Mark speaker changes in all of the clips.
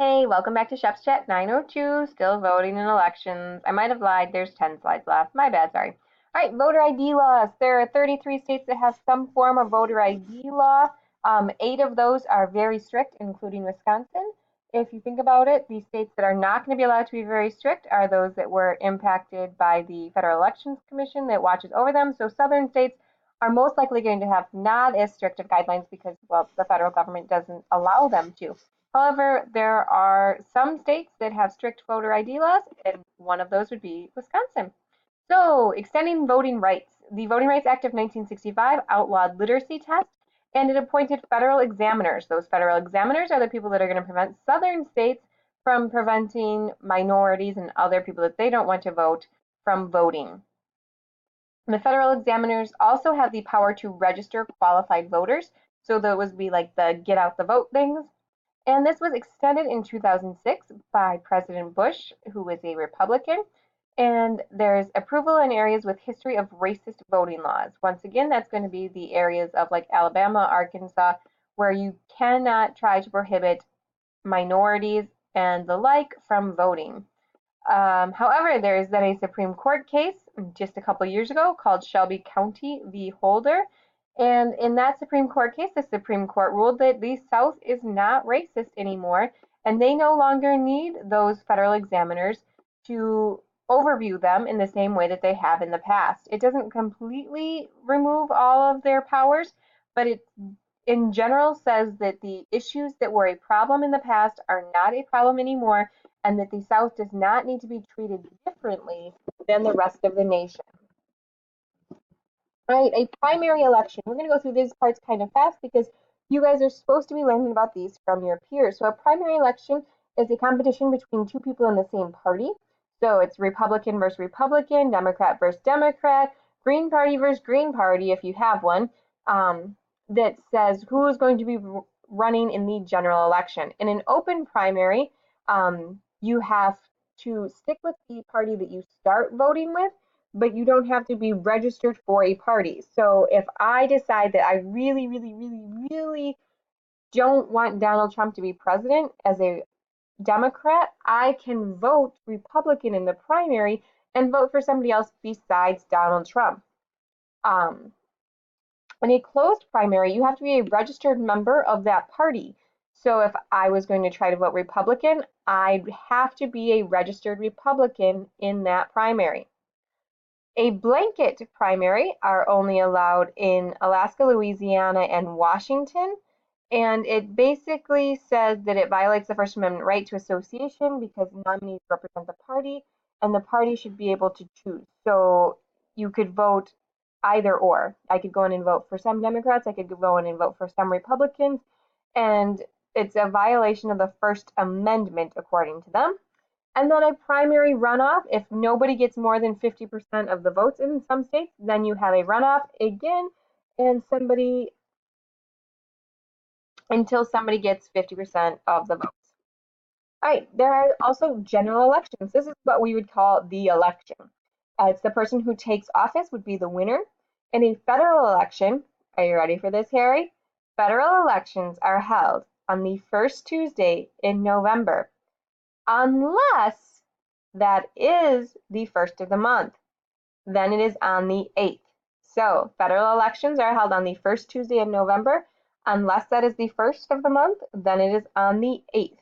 Speaker 1: Hey, welcome back to Shep's Chat 902, still voting in elections. I might have lied, there's 10 slides left. My bad, sorry. All right, voter ID laws. There are 33 states that have some form of voter ID law. 8 of those are very strict, including Wisconsin. If you think about it, the states that are not going to be allowed to be very strict are those that were impacted by the Federal Elections Commission that watches over them. So southern states are most likely going to have not as strict of guidelines because, well, the federal government doesn't allow them to. However, there are some states that have strict voter ID laws, and one of those would be Wisconsin. So, extending voting rights. The Voting Rights Act of 1965 outlawed literacy tests, and it appointed federal examiners. Those federal examiners are the people that are going to prevent southern states from preventing minorities and other people that they don't want to vote from voting. And the federal examiners also have the power to register qualified voters. So those would be like the get out the vote things. And this was extended in 2006 by President Bush, who was a Republican. And there's approval in areas with history of racist voting laws. Once again, that's going to be the areas of like Alabama, Arkansas, where you cannot try to prohibit minorities and the like from voting. However, there is then a Supreme Court case just a couple years ago called Shelby County v. Holder. And in that Supreme Court case, the Supreme Court ruled that the South is not racist anymore, and they no longer need those federal examiners to overview them in the same way that they have in the past. It doesn't completely remove all of their powers, but it in general says that the issues that were a problem in the past are not a problem anymore, and that the South does not need to be treated differently than the rest of the nation. All right, a primary election. We're going to go through these parts kind of fast because you guys are supposed to be learning about these from your peers. So a primary election is a competition between two people in the same party. So it's Republican versus Republican, Democrat versus Democrat, Green Party versus Green Party, if you have one, that says who is going to be running in the general election. In an open primary, you have to stick with the party that you start voting with, but you don't have to be registered for a party. So if I decide that I really, really, really, really don't want Donald Trump to be president as a Democrat, I can vote Republican in the primary and vote for somebody else besides Donald Trump. In a closed primary, you have to be a registered member of that party. So if I was going to try to vote Republican, I'd have to be a registered Republican in that primary. A blanket primary are only allowed in Alaska, Louisiana, and Washington. And it basically says that it violates the First Amendment right to association because nominees represent the party and the party should be able to choose. So you could vote either or. I could go in and vote for some Democrats, I could go in and vote for some Republicans, and it's a violation of the First Amendment according to them. And then a primary runoff, if nobody gets more than 50% of the votes in some states, then you have a runoff again, and somebody until somebody gets 50% of the votes. All right, there are also general elections. This is what we would call the election. It's the person who takes office would be the winner. In a federal election, are you ready for this, Harry? Federal elections are held on the first Tuesday in November, unless that is the first of the month. Then it is on the 8th. So federal elections are held on the first Tuesday in November. Unless that is the first of the month, then it is on the 8th.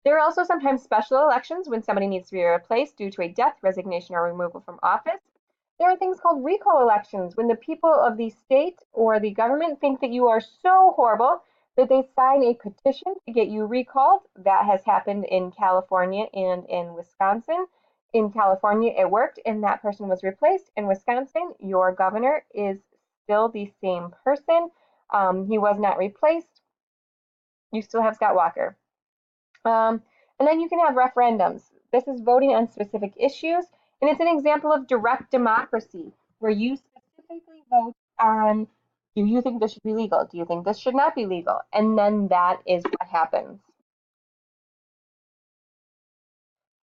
Speaker 1: There are also sometimes special elections when somebody needs to be replaced due to a death, resignation, or removal from office. There are things called recall elections when the people of the state or the government think that you are so horrible that they sign a petition to get you recalled. That has happened in California and in Wisconsin. In California, it worked and that person was replaced. In Wisconsin, your governor is still the same person. He was not replaced. You still have Scott Walker. And then you can have referendums. This is voting on specific issues, and it's an example of direct democracy, where you specifically vote on, do you think this should be legal? Do you think this should not be legal? And then that is what happens.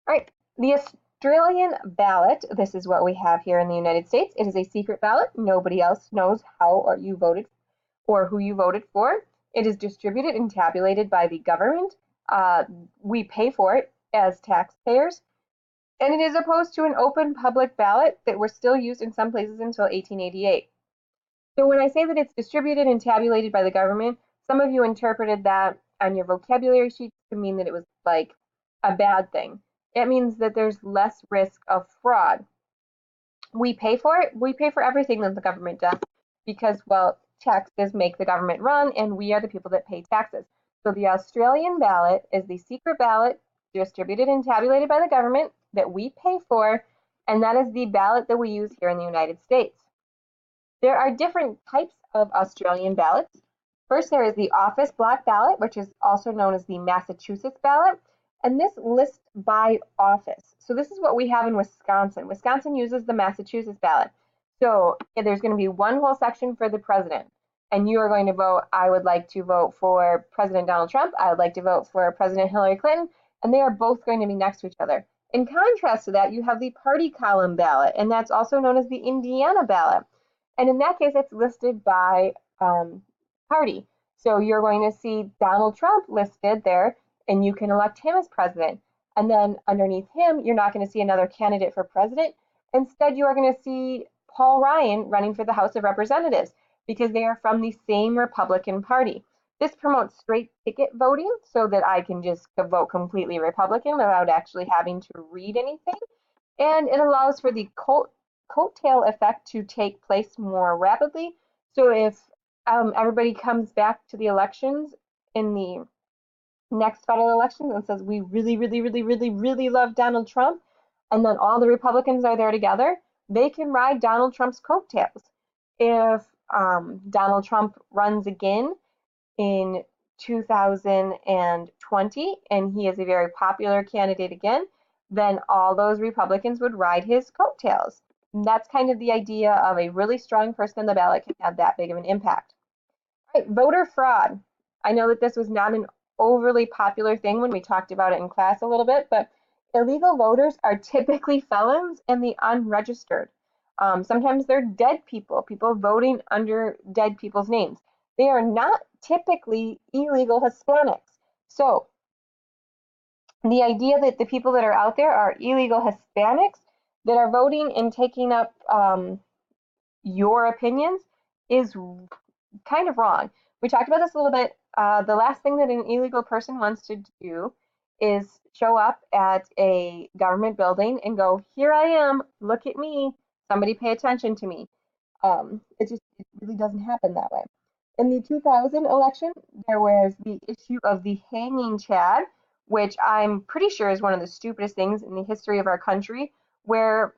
Speaker 1: All right, the Australian ballot, this is what we have here in the United States. It is a secret ballot. Nobody else knows how or you voted or who you voted for. It is distributed and tabulated by the government. Uh, we pay for it as taxpayers, and it is opposed to an open public ballot that were still used in some places until 1888. So when I say that it's distributed and tabulated by the government, some of you interpreted that on your vocabulary sheets to mean that it was like a bad thing. It means that there's less risk of fraud. We pay for it. We pay for everything that the government does because, well, taxes make the government run, and we are the people that pay taxes. So the Australian ballot is the secret ballot distributed and tabulated by the government that we pay for, and that is the ballot that we use here in the United States. There are different types of Australian ballots. First, there is the office block ballot, which is also known as the Massachusetts ballot, and this lists by office. So this is what we have in Wisconsin. Wisconsin uses the Massachusetts ballot. So there's going to be one whole section for the president, and you are going to vote, I would like to vote for President Donald Trump, I would like to vote for President Hillary Clinton, and they are both going to be next to each other. In contrast to that, you have the party column ballot, and that's also known as the Indiana ballot. And in that case, it's listed by party. So you're going to see Donald Trump listed there, and you can elect him as president. And then underneath him, you're not going to see another candidate for president. Instead, you are going to see Paul Ryan running for the House of Representatives because they are from the same Republican Party. This promotes straight ticket voting so that I can just vote completely Republican without actually having to read anything. And it allows for the coattail effect to take place more rapidly. So if everybody comes back to the elections in the next federal elections and says, we really, really, really, really, really love Donald Trump, and then all the Republicans are there together, they can ride Donald Trump's coattails. If Donald Trump runs again in 2020 and he is a very popular candidate again, then all those Republicans would ride his coattails. And that's kind of the idea of a really strong person on the ballot can have that big of an impact. All right, voter fraud. I know that this was not an overly popular thing when we talked about it in class a little bit, but illegal voters are typically felons and the unregistered. Sometimes they're dead people, people voting under dead people's names. They are not typically illegal Hispanics. So the idea that the people that are out there are illegal Hispanics that are voting and taking up your opinions is kind of wrong. We talked about this a little bit. The last thing that an illegal person wants to do is show up at a government building and go, here I am, look at me, somebody pay attention to me. It really doesn't happen that way. In the 2000 election, there was the issue of the hanging chad, which I'm pretty sure is one of the stupidest things in the history of our country, where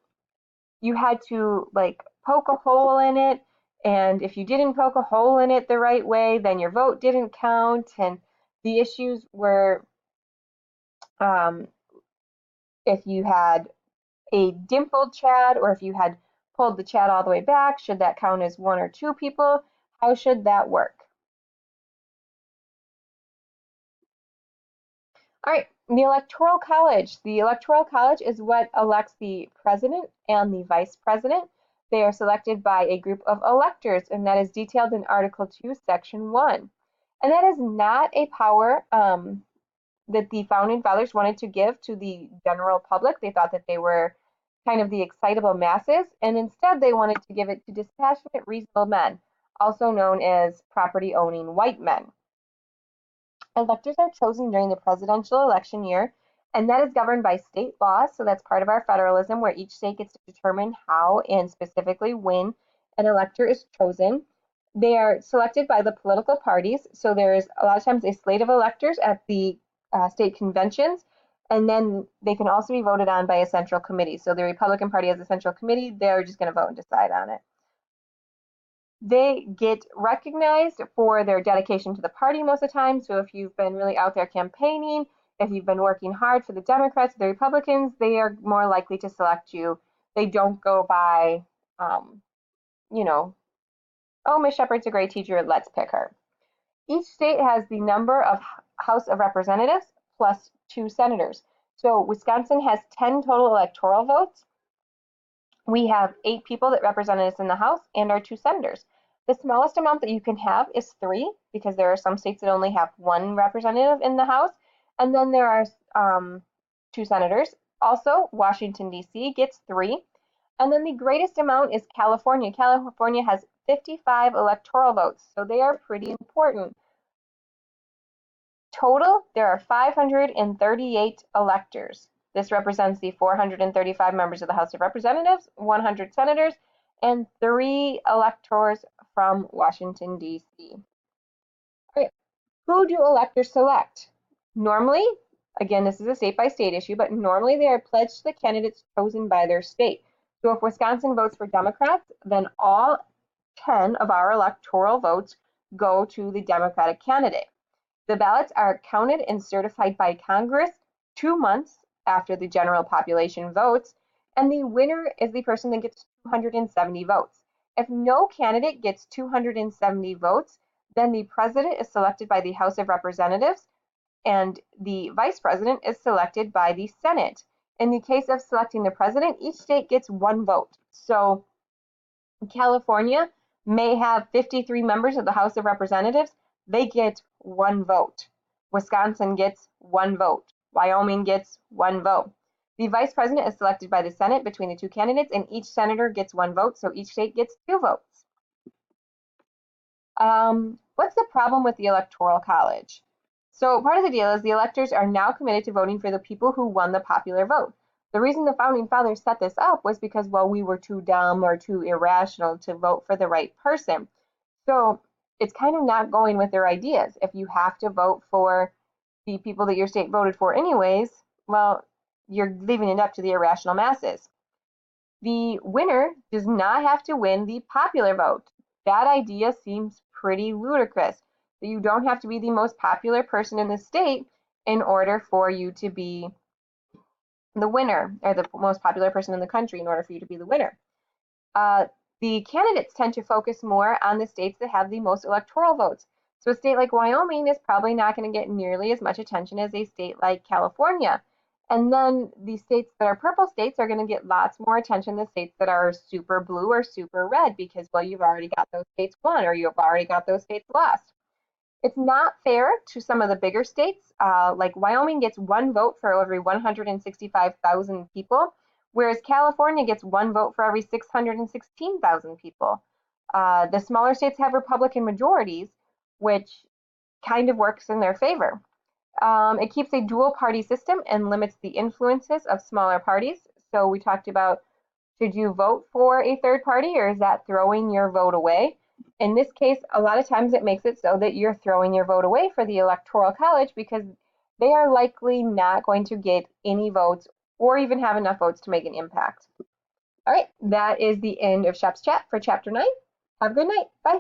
Speaker 1: you had to like poke a hole in it, and if you didn't poke a hole in it the right way, then your vote didn't count. And the issues were um, if you had a dimpled chad or if you had pulled the chad all the way back, should that count as one or two people? How should that work? All right, the Electoral College. The Electoral College is what elects the president and the vice president. They are selected by a group of electors, and that is detailed in Article 2, Section 1. And that is not a power that the founding fathers wanted to give to the general public. They thought that they were kind of the excitable masses, and instead they wanted to give it to dispassionate, reasonable men, also known as property-owning white men. Electors are chosen during the presidential election year, and that is governed by state laws. So that's part of our federalism, where each state gets to determine how and specifically when an elector is chosen. They are selected by the political parties. So there's a lot of times a slate of electors at the state conventions, and then they can also be voted on by a central committee. So the Republican Party has a central committee. They're just going to vote and decide on it. They get recognized for their dedication to the party most of the time. So if you've been really out there campaigning, if you've been working hard for the Democrats, the Republicans, they are more likely to select you. They don't go by, you know, oh, Miss Shepherd's a great teacher, let's pick her. Each state has the number of House of Representatives plus 2 senators. So Wisconsin has 10 total electoral votes. We have 8 people that represent us in the House and our 2 senators. The smallest amount that you can have is 3, because there are some states that only have 1 representative in the House, And then there are 2 senators. Also, Washington, D.C. gets 3. And then the greatest amount is California. California has 55 electoral votes, so they are pretty important. Total, there are 538 electors. This represents the 435 members of the House of Representatives, 100 senators, and 3 electors from Washington, D.C. All right, who do electors select? Normally, again, this is a state-by-state issue, but normally they are pledged to the candidates chosen by their state. So if Wisconsin votes for Democrats, then all 10 of our electoral votes go to the Democratic candidate. The ballots are counted and certified by Congress 2 months after the general population votes, and the winner is the person that gets 270 votes. If no candidate gets 270 votes, then the president is selected by the House of Representatives, and the vice president is selected by the Senate. In the case of selecting the president, each state gets 1 vote. So California may have 53 members of the House of Representatives. They get 1 vote. Wisconsin gets 1 vote. Wyoming gets 1 vote. The vice president is selected by the Senate between the 2 candidates, and each senator gets 1 vote, so each state gets 2 votes. What's the problem with the Electoral College? So part of the deal is the electors are now committed to voting for the people who won the popular vote. The reason the founding fathers set this up was because, well, we were too dumb or too irrational to vote for the right person. So it's kind of not going with their ideas. If you have to vote for the people that your state voted for anyways, well, you're leaving it up to the irrational masses. The winner does not have to win the popular vote. That idea seems pretty ludicrous. That you don't have to be the most popular person in the state in order for you to be the winner, or the most popular person in the country in order for you to be the winner. The candidates tend to focus more on the states that have the most electoral votes. So a state like Wyoming is probably not going to get nearly as much attention as a state like California. And then the states that are purple states are going to get lots more attention than states that are super blue or super red because, well, you've already got those states won or you've already got those states lost. It's not fair to some of the bigger states. Like Wyoming gets 1 vote for every 165,000 people, whereas California gets 1 vote for every 616,000 people. The smaller states have Republican majorities, which kind of works in their favor. It keeps a dual party system and limits the influences of smaller parties. So we talked about, should you vote for a third party or is that throwing your vote away? In this case, a lot of times it makes it so that you're throwing your vote away for the Electoral College because they are likely not going to get any votes or even have enough votes to make an impact. All right, that is the end of Shep's chat for chapter 9. Have a good night. Bye.